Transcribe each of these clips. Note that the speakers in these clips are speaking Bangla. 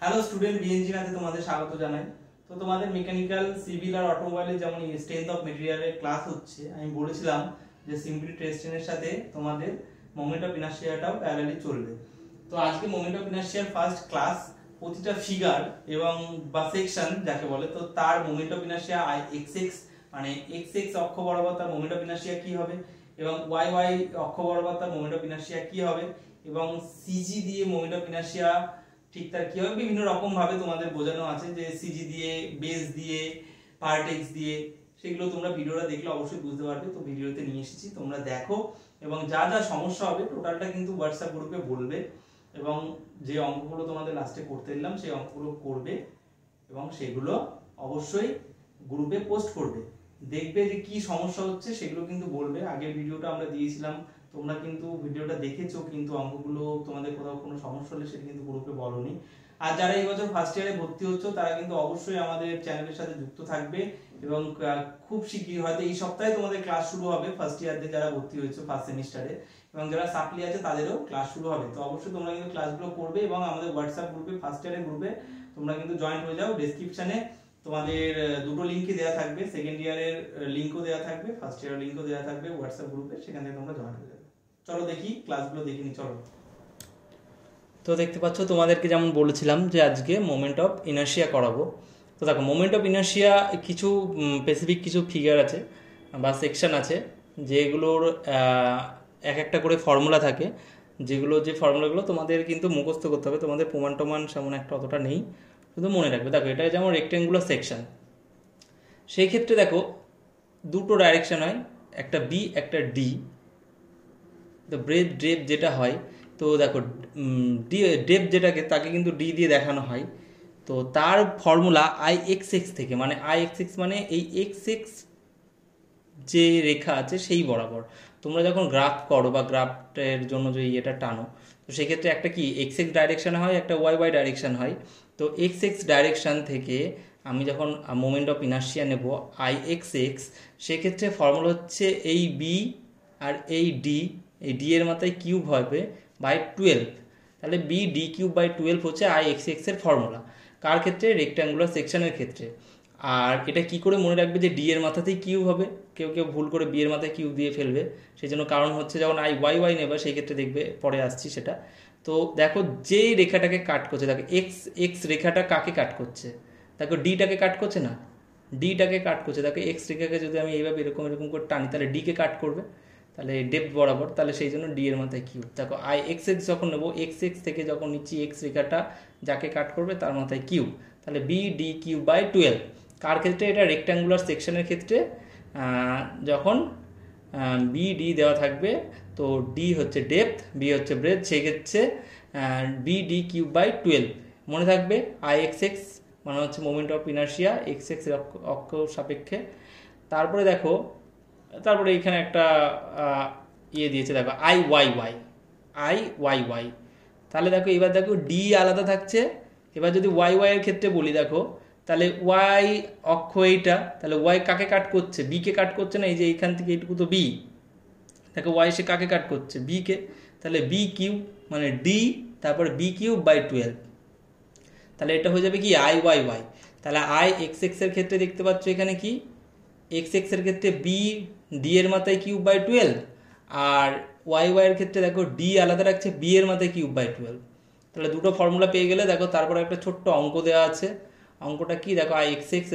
হ্যালো স্টুডেন্ট, বিএনজি তে তোমাদের স্বাগত জানাই। তো তোমাদের মেকানিক্যাল, সিভিল আর অটোমোবাইলে যেমন স্ট্রেংথ অফ মেটেরিয়ালের ক্লাস হচ্ছে, আমি বলেছিলাম যে সিম্পলি টেস্টেনের সাথে তোমাদের মোমেন্ট অফ ইনার্শিয়াটাও প্যারালালি চলবে। তো আজকে মোমেন্ট অফ ইনার্শিয়ার ফার্স্ট ক্লাস, প্রতিটা ফিগার এবং বা সেকশন যাকে বলে, তো তার moment of inertia I X x মানে এক্স এক্স অক্ষ বরাবর তার মোমেন্ট অফ ইনার্শিয়া কি হবে, এবং ওয়াই ওয়াই অক্ষ বরাবর তার মোমেন্ট অফ ইনার্শিয়া কি হবে, এবং সিজি দিয়ে মোমেন্ট অফ ইনার্শিয়া ঠিক তার কি হবে, বিভিন্ন রকম ভাবে তোমাদের বোঝানো আছে, যে সিজি দিয়ে, বেস দিয়ে, পার্টেক্স দিয়ে, সেগুলো তোমরা ভিডিওটা দেখলে অবশ্যই বুঝতে পারবে। তো ভিডিওতে নিয়ে এসেছি, তোমরা দেখো এবং যা যা সমস্যা হবে টোটালটা কিন্তু হোয়াটসঅ্যাপ গ্রুপে বলবে, এবং যে অঙ্কগুলো তোমাদের লাস্টে করতে দিলাম সেই অঙ্কগুলো করবে এবং সেগুলো অবশ্যই গ্রুপে পোস্ট করবে। দেখবে যে কি সমস্যা হচ্ছে সেগুলো কিন্তু বলবে। আগের ভিডিওটা আমরা দিয়েছিলাম, তোমরা কিন্তু ভিডিওটা দেখেছো, কিন্তু অঙ্কগুলো তোমাদের কোথাও কোনো সমস্যা হলে সেটা কিন্তু গ্রুপে বলোনি। আর যারা এই বছর ফার্স্ট ইয়ারে ভর্তি হচ্ছে তারা কিন্তু অবশ্যই আমাদের চ্যানেলের সাথে যুক্ত থাকবে, এবং খুব শীঘ্রই হয়তো এই সপ্তাহে তোমাদের ক্লাস শুরু হবে ফার্স্ট ইয়ারদের যারা ভর্তি হয়েছে ফার্স্ট সেমিস্টারে, এবং যারা সাপ্লি আছে তাদেরও ক্লাস শুরু হবে। তো অবশ্যই তোমরা কিন্তু ক্লাসগুলো করবে, এবং আমাদের হোয়াটসঅ্যাপ গ্রুপে, ফার্স্ট ইয়ারের গ্রুপে তোমরা কিন্তু জয়েন হয়ে যাও। ডেসক্রিপশনে তোমাদের দুটো লিংকই দেওয়া থাকবে, সেকেন্ড ইয়ারের লিংকও দেওয়া থাকবে, ফার্স্ট ইয়ারের লিংকও দেওয়া থাকবে হোয়াটসঅ্যাপ গ্রুপে, সেখান থেকে তোমরা জয়েন হয়ে যাবে। চলো দেখি ক্লাসগুলো দেখিনি, চলো। তো দেখতে পাচ্ছ তোমাদেরকে যেমন বলেছিলাম যে আজকে মোমেন্ট অফ ইনার্শিয়া করাবো। তো দেখো, মোমেন্ট অফ ইনার্শিয়া কিছু স্পেসিফিক কিছু ফিগার আছে বা সেকশন আছে, যেগুলোর এক একটা করে ফর্মুলা থাকে, যে ফর্মুলাগুলো তোমাদের কিন্তু মুখস্থ করতে হবে। তোমাদের প্রমাণ টমান সেমন একটা অতটা নেই, শুধু মনে রাখবে। দেখো, এটা যেমন রেক্টেঙ্গুলার সেকশন, সেই ক্ষেত্রে দেখো দুটো ডাইরেকশন হয়, একটা বি একটা ডি। তো ব্রেথ ড্রেপ যেটা হয়, তো দেখো ডেপ যেটাকে, তাকে কিন্তু ডি দিয়ে দেখানো হয়। তো তার ফর্মুলা আই এক্স এক্স থেকে, মানে আই এক্স এক্স মানে এই এক্স এক্স যে রেখা আছে সেই বরাবর। তোমরা যখন গ্রাফ করো বা গ্রাফের জন্য যে ইয়েটা টানো, তো সেক্ষেত্রে একটা কি এক্স এক্স ডাইরেকশন হয়, একটা ওয়াই ওয়াই ডাইরেকশন হয়। তো এক্স এক্স ডাইরেকশন থেকে আমি যখন মোমেন্ট অফ ইনার্শিয়া নেব আই এক্স এক্স, সেক্ষেত্রে ফর্মুলা হচ্ছে এই বি আর এই ডি, এই ডি এর মাথায় কিউব হবে বাই 12। তাহলে বি ডি কিউব বাই 12 হচ্ছে আই এক্স এক্স এর ফর্মুলা। কার ক্ষেত্রে? রেক্ট্যাঙ্গুলার সেকশনের ক্ষেত্রে। আর এটা কি করে মনে রাখবে যে ডি এর মাথাতেই কিউব হবে? কেউ কেউ ভুল করে বি এর মাথায় কিউব দিয়ে ফেলবে, সেই জন্য কারণ হচ্ছে যখন আই ওয়াই ওয়াই নেবে সেই ক্ষেত্রে দেখবে, পরে আসছি সেটা। তো দেখো, যেই রেখাটাকে কাট করছে, দেখো এক্স এক্স রেখাটা কাকে কাট করছে? দেখো ডিটাকে কাট করছে না, ডিটাকে কাট করছে। দেখো এক্স রেখাকে যদি আমি এইভাবে এরকম এরকম করে টানি, তাহলে ডিকে কাট করবে, তাহলে ডেপথ বরাবর, তাহলে সেই জন্য ডি এর মাথায় কিউব। দেখো আই এক্স এক্স যখন নেবো, এক্স এক্স থেকে যখন নিচ্ছি এক্স রেখাটা যাকে কাট করবে তার মাথায় কিউব, তাহলে বি ডি কিউব বাই 12। কার ক্ষেত্রে? এটা রেক্ট্যাঙ্গুলার সেকশনের ক্ষেত্রে। যখন বি ডি দেওয়া থাকবে, তো ডি হচ্ছে ডেপথ, বি হচ্ছে ব্রেথ, সেই ক্ষেত্রে বি ডি কিউব বাই 12 মনে থাকবে। আই এক্স এক্স মানে হচ্ছে moment of inertia x x অক্ষ সাপেক্ষে। তারপরে দেখো, তারপরে এখানে একটা ইয়ে দিয়েছে, দেখো I Y Y, I Y Y. তাহলে দেখো এবার দেখো ডি আলাদা থাকছে। এবার যদি ওয়াই ওয়াই এর ক্ষেত্রে বলি, দেখো তাহলে ওয়াই অক্ষ এইটা, তাহলে ওয়াই কাকে কাট করছে? বি কে কাট করছে না, এই যে এইখান থেকে এইটুকু তো বি। দেখো ওয়াই সে কাকে কাট করছে? বি কে, তাহলে বি কিউব মানে ডি, তারপরে বি কিউব বাই 12। তাহলে এটা হয়ে যাবে কি আই ওয়াই ওয়াই। তাহলে আই এক্স এক্স এর ক্ষেত্রে দেখতে পাচ্ছ এখানে কি এক্স এক্স এর ক্ষেত্রে বি ডি এর মাথায় কিউব বাই 12, আর ওয়াই ওয়াই এর ক্ষেত্রে দেখো ডি আলাদা রাখছে, বি এর মাথায় কিউব বাই 12। তাহলে দুটো ফর্মুলা পেয়ে গেলে। দেখো তারপরে একটা ছোট্ট অঙ্ক দেওয়া আছে, অঙ্কটা কি দেখো আই এক্স এক্স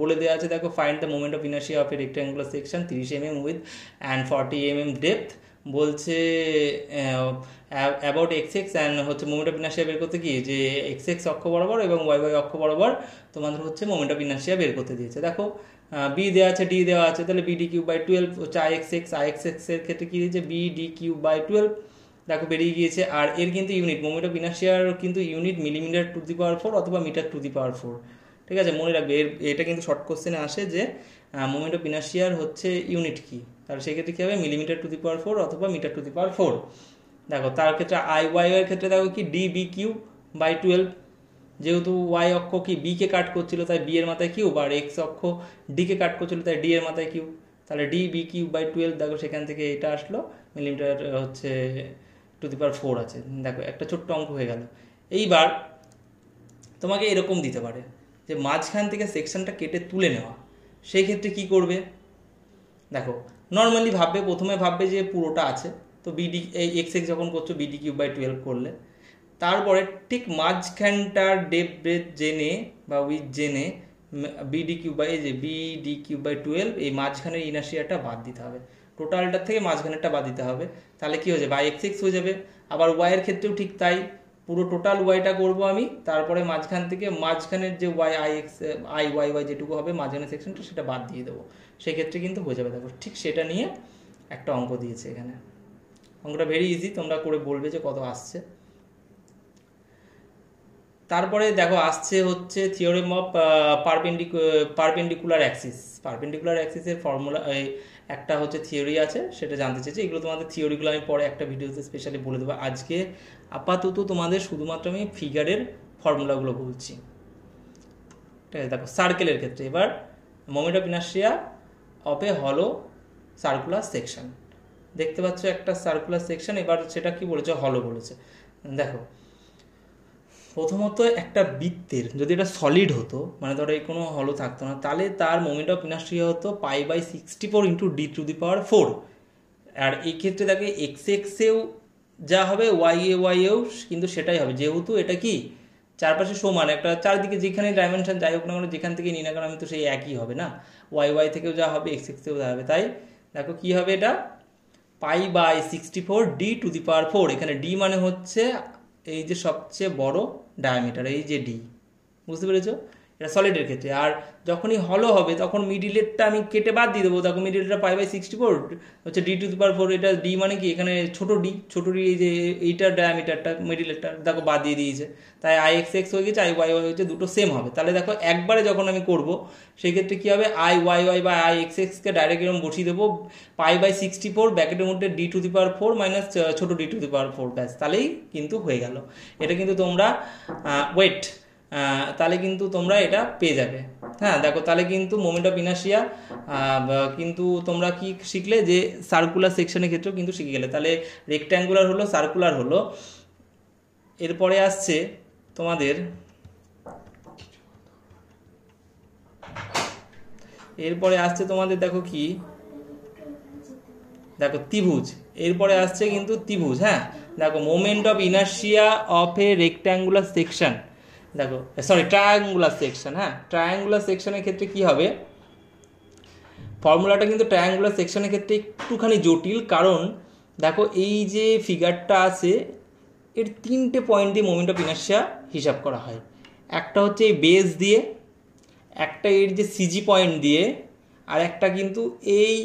বলে দেওয়া আছে। দেখো find the moment of inertia of A rectangular section 30 mm with and 40 mm depth. বলছে অ্যাবাউট এক্স এক্স অ্যান্ড হচ্ছে মোমেন্ট অফ ইনার্শিয়া বের করতে, কি যে এক্স এক্স অক্ষ বরাবর এবং ওয়াই ওয়াই অক্ষ বরাবর তোমাদের হচ্ছে মোমেন্ট অফ ইনার্শিয়া বের করতে দিয়েছে। দেখো বি দেওয়া আছে, ডি দেওয়া আছে, তাহলে বি ডি কিউব বাই 12 হচ্ছে I X X. I X X এর ক্ষেত্রে কি দিয়েছে? B D cube by 12। দেখো বেরিয়ে গিয়েছে। আর এর কিন্তু ইউনিট, মোমেন্ট অফ ইনার্শিয়ার কিন্তু ইউনিট মিলিমিটার টু দি পাওয়ার 4 অথবা মিটার টু দি পাওয়ার 4। ঠিক আছে, মনে রাখবে। এটা কিন্তু শর্ট কোশ্চেনে আসে যে মোমেন্ট অফ ইনার্শিয়ার হচ্ছে ইউনিট কি, তাহলে সেক্ষেত্রে কী হবে? মিলিমিটার টু দি পাওয়ার 4 অথবা মিটার টু দি পাওয়ার 4। দেখো তার ক্ষেত্রে আই ওয়াই এর ক্ষেত্রে দেখো কি ডি বি কিউব বাই 12। যেহেতু ওয়াই অক্ষ কি বি কে কাট করছিল, তাই বি এর মাথায় কিউব, আর এক্স অক্ষ ডি কে কাট করছিল, তাই ডি এর মাথায় কিউব। তাহলে ডি বি কিউব বাই 12। দেখো সেখান থেকে এটা আসলো, মিলিমিটার হচ্ছে টু দি পাওয়ার 4 আছে। দেখো একটা ছোট্ট অঙ্ক হয়ে গেল। এইবার তোমাকে এরকম দিতে পারে যে মাঝখান থেকে সেকশনটা কেটে তুলে নেওয়া। সেই ক্ষেত্রে কি করবে দেখো, নর্মালি ভাববে, প্রথমে ভাববে যে পুরোটা আছে, তো বিডি এই এক্স এক্স যখন করছো বিডি কিউব বাই 12 করলে, তারপরে ঠিক মাঝখানটার ডেপ ব্রেথ জেনে বা উইথ জেনে বিডি কিউব বাই, এই যে বিডি কিউব বাই 12, এই মাঝখানের ইনার্শিয়াটা বাদ দিতে হবে, টোটালটার থেকে মাঝখানেরটা বাদ দিতে হবে। তাহলে কি হয়ে যাবে, আই এক্স এক্স হয়ে যাবে। আবার ওয়াইয়ের ক্ষেত্রেও ঠিক তাই, পুরো টোটাল ওয়াইটা করব আমি, তারপরে মাঝখান থেকে মাঝখানের যে Y I X I Y Y যেটুকু হবে মাঝখানের সেকশনটা সেটা বাদ দিয়ে দেবো, সেক্ষেত্রে কিন্তু হয়ে যাবে। দেখো ঠিক সেটা নিয়ে একটা অঙ্ক দিয়েছে এখানে, অঙ্কটা ভেরি ইজি, তোমরা করে বলবে যে কত আসছে। তারপরে দেখো আসছে হচ্ছে theorem of perpendicular axis. Perpendicular অ্যাক্সিসের ফর্মুলা একটা হচ্ছে থিওরি আছে, সেটা জানতে চেয়েছে। এগুলো তোমাদের থিওরিগুলো আমি পরে একটা ভিডিওতে স্পেশালি বলে দেবো। আজকে আপাতত তোমাদের শুধুমাত্র আমি ফিগারের ফর্মুলাগুলো বলছি, ঠিক আছে। দেখো সার্কেলের ক্ষেত্রে এবার মোমেন্ট অফ ইনার্শিয়া অফ এ হলো সার্কুলার সেকশন, দেখতে পাচ্ছ একটা সার্কুলার সেকশন। এবার সেটা কি বলেছে, হলো বলেছে। দেখো প্রথমত একটা বৃত্তের যদি এটা সলিড হতো, মানে ধরো এই কোনো হলো থাকতো না, তাহলে তার মোমেন্ট অফ ইনার্শিয়া হতো π/64 ইন্টু d⁴। আর এই ক্ষেত্রে দেখে এক্স এক্সেও যা হবে ওয়াইয়েও কিন্তু সেটাই হবে, যেহেতু এটা কি চারপাশে সমান, একটা চারদিকে যেখানে ডাইমেনশন যাই হোক না কেন, যেখান থেকে নিই না কেন আমি তো সেই একই হবে না, ওয়াই থেকেও যা হবে এক্স এক্সেও যা হবে। তাই দেখো কি হবে, এটা π/64 d⁴। এখানে ডি মানে হচ্ছে এই যে সবচেয়ে বড় ডায়ামিটার, এই যে ডি, বুঝতে পেরেছো, এটা সলিডের ক্ষেত্রে। আর যখনই হলো হবে তখন মিডিলেরটা আমি কেটে বাদ দিয়ে দেবো। দেখো মিডিলেরটা π/64 হচ্ছে d⁴, এটা ডি মানে কি এখানে ছোট ডি এই যে এইটার ডায়ামিটারটা মিডিলেরটা দেখো বাদ দিয়ে দিয়েছে, তাই আই এক্স এক্স হয়ে গেছে, আই ওয়াই ওয়াই হচ্ছে, দুটো সেম হবে। তাহলে দেখো একবারে যখন আমি করব সেই ক্ষেত্রে কী হবে, আই ওয়াই ওয়াই বা আই এক্স এক্সকে ডাইরেক্ট এরকম বসিয়ে দেবো, π/64 ব্র্যাকেটের মধ্যে d⁴ মাইনাস ছোট d⁴, ব্যাস, তাহলেই কিন্তু হয়ে গেল। এটা কিন্তু তোমরা ওয়েট, তাহলে কিন্তু তোমরা এটা পেয়ে যাবে। হ্যাঁ দেখো, তাহলে কিন্তু মোমেন্ট অফ ইনার্শিয়া কিন্তু তোমরা কি শিখলে, যে সার্কুলার সেকশনের ক্ষেত্রেও কিন্তু শিখে গেলে। তাহলে রেক্ট্যাঙ্গুলার হলো, সার্কুলার হলো। এরপরে আসছে তোমাদের দেখো কি, দেখো ত্রিভুজ, এরপরে আসছে কিন্তু ত্রিভুজ। হ্যাঁ দেখো moment of inertia of A rectangular section, দেখো সরি ট্রায়াঙ্গুলার সেকশন। হ্যাঁ ট্রায়াঙ্গুলার সেকশনের ক্ষেত্রে কি হবে, ফর্মুলাটা কিন্তু ট্রায়াঙ্গুলার সেকশনের ক্ষেত্রে একটুখানি জটিল, কারণ দেখো এই যে ফিগারটা আছে এর 3টে পয়েন্ট দিয়ে মোমেন্ট অফ ইনার্শিয়া হিসাব করা হয়। একটা হচ্ছে এই বেস দিয়ে, একটা এর যে সিজি পয়েন্ট দিয়ে, আর একটা কিন্তু এই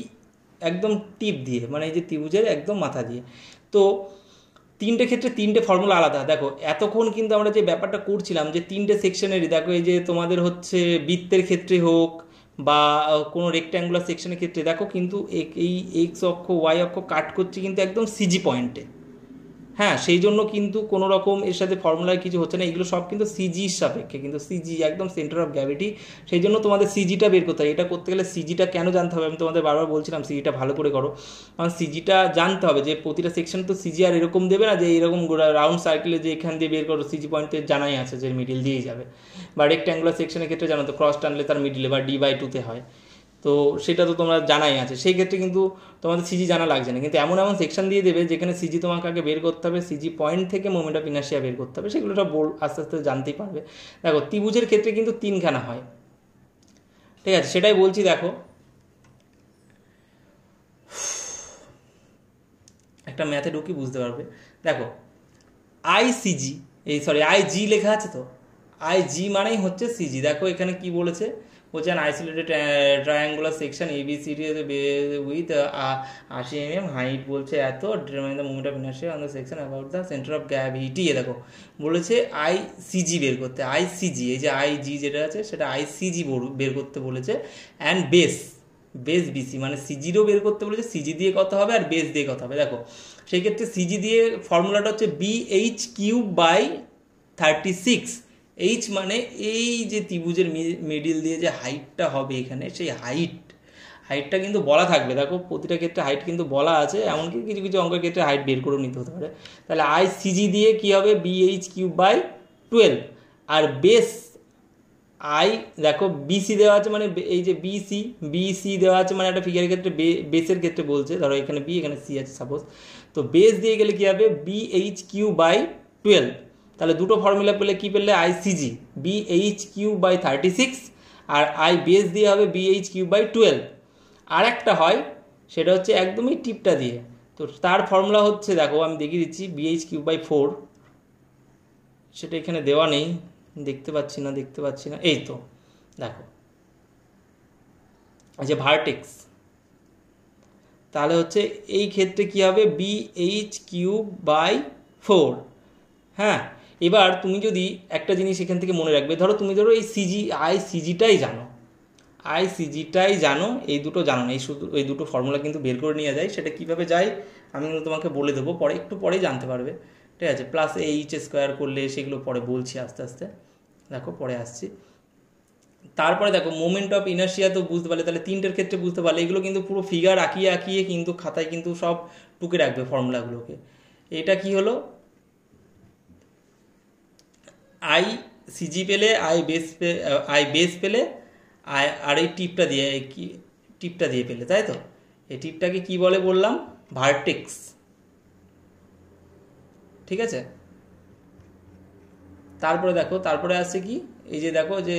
একদম টিপ দিয়ে, মানে এই যে ত্রিভুজের একদম মাথা দিয়ে। তো তিনটে ক্ষেত্রে তিনটে ফর্মুলা আলাদা। দেখো এতক্ষণ কিন্তু আমরা যে ব্যাপারটা করছিলাম যে তিনটে সেকশনেরই, দেখো এই যে তোমাদের হচ্ছে বৃত্তের ক্ষেত্রে হোক বা কোনো রেক্ট্যাঙ্গুলার সেকশনের ক্ষেত্রে, দেখো কিন্তু এই এক্স অক্ষ ওয়াই অক্ষ কাট করছে কিন্তু একদম সিজি পয়েন্টে। হ্যাঁ সেই জন্য কিন্তু কোনো রকম এর সাথে ফর্মুলায় কিছু হচ্ছে না, এগুলো সব কিন্তু সিজির সাপেক্ষে, কিন্তু সিজি একদম সেন্টার অফ গ্র্যাভিটি। সেই জন্য তোমাদের সিজিটা বের করতে হয়। এটা করতে গেলে সিজিটা কেন জানতে হবে, আমি তোমাদের বারবার বলছিলাম সিজিটা ভালো করে করো, কারণ সিজিটা জানতে হবে যে প্রতিটা সেকশন তো সিজি আর এরকম দেবে না যে এরকম রাউন্ড সার্কেলে যে এখান দিয়ে বের করো, সিজি পয়েন্টে জানাই আছে যে মিডিল দিয়েই যাবে। বা রেক্ট্যাঙ্গুলার সেকশনের ক্ষেত্রে জানো তো ক্রস টানলে তার মিডিলে বা d/2 হয়, তো সেটা তো তোমরা জানাই আছে। সেই ক্ষেত্রে কিন্তু তোমাদের সিজি জানা লাগছে না, কিন্তু এমন সেকশন দিয়ে দেবে যেখানে সিজি তোমাকে আগে বের করতে হবে, সিজি পয়েন্ট থেকে মোমেন্ট অফ ইনার্শিয়া বের করতে হবে, সেগুলো সব আস্তে আস্তে জানতেই পারবে। দেখো ত্রিভুজের ক্ষেত্রে কিন্তু 3খানা হয়, ঠিক আছে, সেটাই বলছি। দেখো একটা ম্যাথে ঢুকি বুঝতে পারবে। দেখো আইসিজি, আইজি লেখা আছে, তো আইজি মানেই হচ্ছে সিজি। দেখো এখানে কি বলেছে, বলছে an isolated triangular section ABCD with 80 mm height, বলছে এত, determine the moment of inertia on the section about the center of gravity। দেখো বলেছে আইসিজি বের করতে, আইসিজি এই যে আইজি যেটা আছে সেটা আইসিজি বের করতে বলেছে। অ্যান্ড বেস বিসি, মানে সিজিরও বের করতে বলেছে, সিজি দিয়ে কত হবে আর বেস দিয়ে কত হবে। দেখো সেই ক্ষেত্রে সিজি দিয়ে ফর্মুলাটা হচ্ছে BH³/36। এইচ মানে এই যে ত্রিভুজের মিডিল দিয়ে যে হাইটটা হবে এখানে, সেই হাইটটা কিন্তু বলা থাকবে। দেখো প্রতিটা ক্ষেত্রে হাইট কিন্তু বলা আছে, এমনকি কিছু কিছু অঙ্কের ক্ষেত্রে হাইট বের করে নিতে হতে পারে। তাহলে আইসিজি দিয়ে কি হবে, BH³/12। আর বেস আই দেখো বিসি দেওয়া আছে, মানে এই যে বিসি দেওয়া আছে, মানে একটা ফিগারের ক্ষেত্রে বেসের ক্ষেত্রে বলছে, ধরো এখানে বি এখানে সি আছে সাপোজ, তো বেস দিয়ে গেলে কী হবে BH3/12, তাহলে দুটো ফর্মুলা পেলে কী পেলে ICG BH3/36, R I base দিয়ে হবে BH3/12। আর একটা হয় সেটা হচ্ছে একদমই টিপটা দিয়ে, তো তার ফর্মুলা হচ্ছে দেখো আমি দেখিয়ে দিচ্ছি BH3/4, সেটা এখানে দেওয়া নেই, দেখতে পাচ্ছি না, এই তো দেখো এই যে ভার্টেক্স, তাহলে হচ্ছে এই ক্ষেত্রে কি হবে BH3/4। হ্যাঁ, এবার তুমি যদি একটা জিনিস এখান থেকে মনে রাখবে, ধরো এই আইসিজিটাই জানো, এই দুটো জানো না, এই দুটো ফর্মুলা কিন্তু বের করে নিয়ে যায়, সেটা কিভাবে যায় আমি কিন্তু তোমাকে বলে দেবো পরে, একটু পরেই জানতে পারবে, ঠিক আছে। প্লাস H² করলে সেগুলো পরে বলছি আস্তে আস্তে, দেখো পরে আসছি। তারপরে দেখো মোমেন্ট অফ ইনার্শিয়া তো বুঝতে পারলে, তাহলে তিনটের ক্ষেত্রে বুঝতে পারলে, এগুলো কিন্তু পুরো ফিগার আঁকিয়ে কিন্তু খাতায় কিন্তু সব টুকে রাখবে ফর্মুলাগুলোকে। এটা কি হলো, ICG পেলে, আই বেস পেলে, আর এই টিপটা দিয়ে পেলে, তাই তো। এই টিপটাকে কি বলে বললাম, ভার্টেক্স, ঠিক আছে। তারপরে আসছে কি, এই যে দেখো যে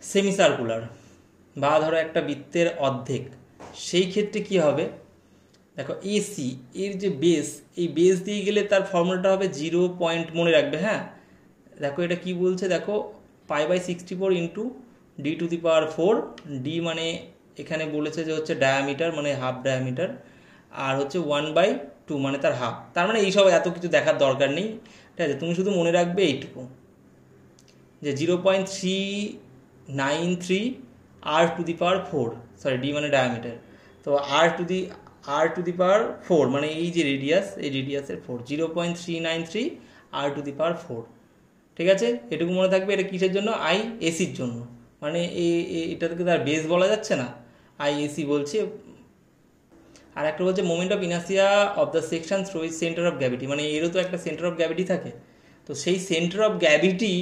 সেমি সার্কুলার বা ধরো একটা বৃত্তের অর্ধেক, সেই ক্ষেত্রে কি হবে দেখো AC এর যে বেস, এই বেস দিয়ে গেলে তার ফর্মুলাটা হবে 0 মনে রাখবে। হ্যাঁ দেখো এটা কি বলছে, দেখো π/64 ইন্টু D⁴, ডি মানে এখানে বলেছে যে হচ্ছে ডায়ামিটার, মানে হাফ ডায়ামিটার, আর হচ্ছে 1/2 মানে তার হাফ, তার মানে এইসব এত কিছু দেখার দরকার নেই, ঠিক আছে। তুমি শুধু মনে রাখবে এইটুকু, যে 0.393 R⁴, সরি ডি মানে ডায়ামিটার, তো R⁴ মানে এই যে রেডিয়াস, এই রেডিয়াসের 4, 0.393 R⁴, ঠিক আছে। এটুকু মনে থাকবে। এটা কিসের জন্য, IACর জন্য, মানে এটা থেকে তার বেস বলা যাচ্ছে না, IAC বলছে। আর একটা বলছে moment of inertia of the section through is centre of gravity, মানে এরও তো একটা সেন্টার অফ গ্র্যাভিটি থাকে, তো সেই সেন্টার অফ গ্র্যাভিটি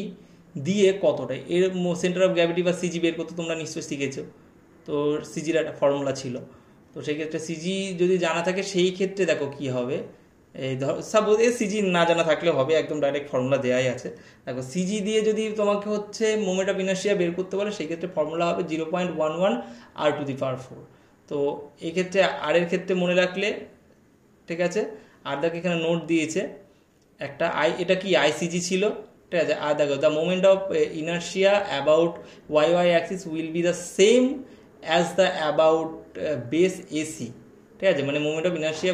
দিয়ে কতটা, এর সেন্টার অফ গ্র্যাভিটি বা সিজি বের করতে তোমরা নিশ্চয়ই শিখেছো, তো সিজির একটা ফর্মুলা ছিল, তো সেই ক্ষেত্রে সিজি যদি জানা থাকে সেই ক্ষেত্রে দেখো কি হবে, এই ধর সাপোজ সিজি না জানা থাকলে হবে, একদম ডাইরেক্ট ফর্মুলা দেওয়াই আছে। দেখো সিজি দিয়ে যদি তোমাকে হচ্ছে মোমেন্ট অফ ইনার্শিয়া বের করতে পারে, সেই ক্ষেত্রে ফর্মুলা হবে 0.11 R⁴। তো এই ক্ষেত্রে আর এর ক্ষেত্রে মনে রাখলে, ঠিক আছে। আর দেখো এখানে নোট দিয়েছে একটা, এটা কি ICG ছিল, ঠিক আছে। আর দেখো the moment of inertia about y Axis will be the same as the about base AC, ঠিক আছে। মানে মোমেন্ট অফ ইনার্শিয়া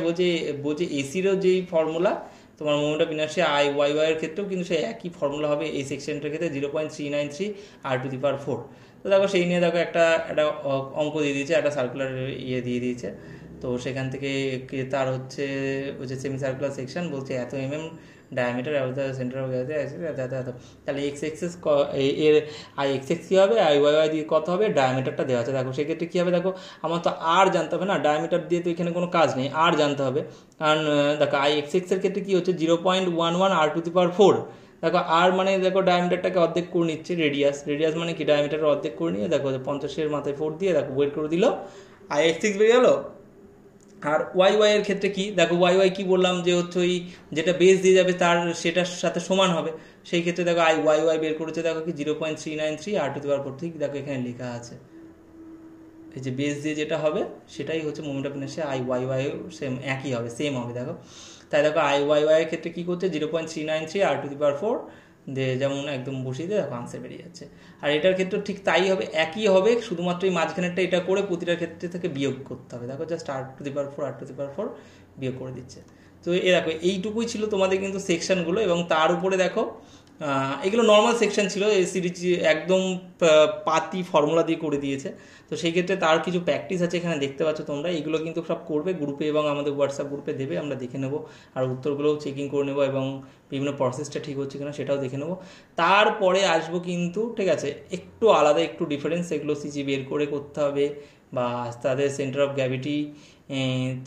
বলছে এসিরও যেই ফর্মুলা, তোমার মোমেন্ট অফ ইনার্শিয়া y এর ক্ষেত্রেও কিন্তু সেই একই ফর্মুলা হবে এই সেকশনটার ক্ষেত্রে, 0.393 R⁴। তো দেখো সেই নিয়ে দেখো একটা অঙ্ক দিয়ে দিয়েছে, একটা সার্কুলার ইয়ে দিয়ে দিয়েছে, তো সেখান থেকে তার হচ্ছে ওই যে সেমি সার্কুলার সেকশন বলছে এত ডায়ামিটার সেন্টার অফ গ্র্যাভিটি, তাহলে এক্স এর IX কী হবে, y দিয়ে কত হবে, ডায়ামিটারটা দেওয়া আছে। দেখো সেক্ষেত্রে কী হবে, দেখো আমার তো আর জানতে হবে না, ডায়ামিটার দিয়ে তো এখানে কোনো কাজ নেই, আর জানতে হবে, কারণ দেখো IX এর ক্ষেত্রে কী হচ্ছে 0.11 R⁴। দেখো আর মানে দেখো ডায়ামিটারটাকে অর্ধেক করে নিচ্ছে, রেডিয়াস মানে কি ডায়ামিটার অর্ধেক করে নিয়ে দেখো 50-এর মাথায় 4 দিয়ে দেখো ওয়েট করে দিল, IX বেরিয়ে গেল। আর y এর ক্ষেত্রে কি দেখো, y কি বললাম যে হচ্ছে ওই যেটা বেস দিয়ে যাবে তার সেটার সাথে সমান হবে, সেই ক্ষেত্রে দেখো y বের করেছে, দেখো কি 0.393 R⁴, ঠিক দেখো এখানে লেখা আছে, এই যে বেস দিয়ে যেটা হবে সেটাই হচ্ছে moment of inertia, y same একই হবে, সেম হবে। দেখো তাই দেখো y এর ক্ষেত্রে কী করছে 0.393 R⁴, যেমন একদম বসিয়ে দিয়ে দেখো আনসার বেরিয়ে যাচ্ছে। আর এটার ক্ষেত্রে ঠিক তাই হবে, একই হবে, শুধুমাত্র এই মাঝখানেরটা এটা করে প্রতিটার ক্ষেত্রে থেকে বিয়োগ করতে হবে। দেখো জাস্ট R⁴ বিয়োগ করে দিচ্ছে। তো দেখো এইটুকুই ছিল তোমাদের কিন্তু সেকশনগুলো, এবং তার উপরে দেখো এগুলো নর্মাল সেকশন ছিল, এই সিরিজ একদম পাতি ফর্মুলা দিয়ে করে দিয়েছে, তো সেই ক্ষেত্রে তার কিছু প্র্যাকটিস আছে এখানে দেখতে পাচ্ছ তোমরা, এগুলো কিন্তু সব করবে গ্রুপে এবং আমাদের হোয়াটসঅ্যাপ গ্রুপে দেবে, আমরা দেখে নেব, আর উত্তরগুলোও চেকিং করে নেবো এবং বিভিন্ন প্রসেসটা ঠিক হচ্ছে কিনা সেটাও দেখে নেবো। তারপরে আসবো কিন্তু, ঠিক আছে, একটু আলাদা, একটু ডিফারেন্স, এগুলো সিজি বের করে করতে হবে, বা তাদের সেন্টার অফ গ্র্যাভিটি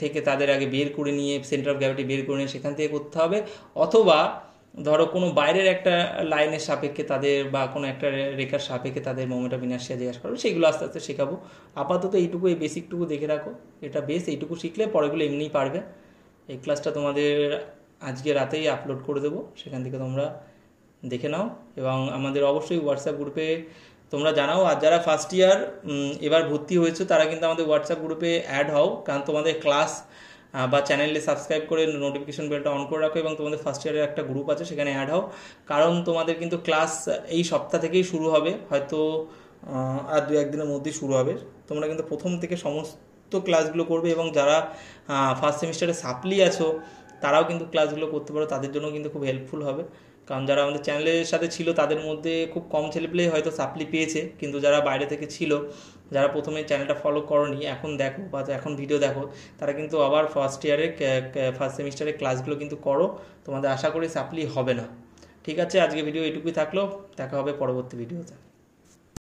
থেকে তাদের আগে বের করে নিয়ে সেন্টার অফ গ্র্যাভিটি বের করে নিয়ে সেখান থেকে করতে হবে, অথবা ধরো কোনো বাইরের একটা লাইনের সাপেক্ষে তাদের বা কোনো একটা রেখার সাপেক্ষে তাদের মোমেন্টাম ইনার্শিয়া জিজ্ঞাসা করবো, সেগুলো আস্তে আস্তে শেখাবো। আপাতত এইটুকু, এই বেসিকটুকু দেখে রাখো, এটা বেস, এইটুকু শিখলে পরেগুলো এমনিই পারবে। এই ক্লাসটা তোমাদের আজকে রাতেই আপলোড করে দেবো, সেখান থেকে তোমরা দেখে নাও এবং আমাদের অবশ্যই হোয়াটসঅ্যাপ গ্রুপে তোমরা জানাও। আর যারা ফার্স্ট ইয়ার এবার ভর্তি হয়েছে তারা কিন্তু আমাদের হোয়াটসঅ্যাপ গ্রুপে অ্যাড হও, কারণ তোমাদের ক্লাস বা চ্যানেলে সাবস্ক্রাইব করে নোটিফিকেশন বেলটা অন করে রাখো এবং তোমাদের ফার্স্ট ইয়ারের একটা গ্রুপ আছে সেখানে অ্যাড হও, কারণ তোমাদের কিন্তু ক্লাস এই সপ্তাহ থেকেই শুরু হবে, হয়তো আর 2-1 দিনের মধ্যেই শুরু হবে। তোমরা কিন্তু প্রথম থেকে সমস্ত ক্লাসগুলো করবে এবং যারা ফার্স্ট সেমিস্টারে সাপ্লি আছো তারাও কিন্তু ক্লাসগুলো করতে পারো, তাদের জন্য কিন্তু খুব হেল্পফুল হবে। কারণ যারা আমাদের চ্যানেলের সাথে ছিল তাদের মধ্যে খুব কম ছেলেপেলেই হয়তো সাপ্লি পেয়েছে, কিন্তু যারা বাইরে থেকে ছিল, যারা প্রথমে চ্যানেলটা ফলো করনি, এখন দেখো বা এখন ভিডিও দেখো, তারা কিন্তু আবার ফার্স্ট সেমিস্টারের ক্লাসগুলো কিন্তু করো, তোমাদের আশা করি সাপ্লি হবে না। ঠিক আছে, আজকে ভিডিও এটুকুই থাকলো, দেখা হবে পরবর্তী ভিডিওতে।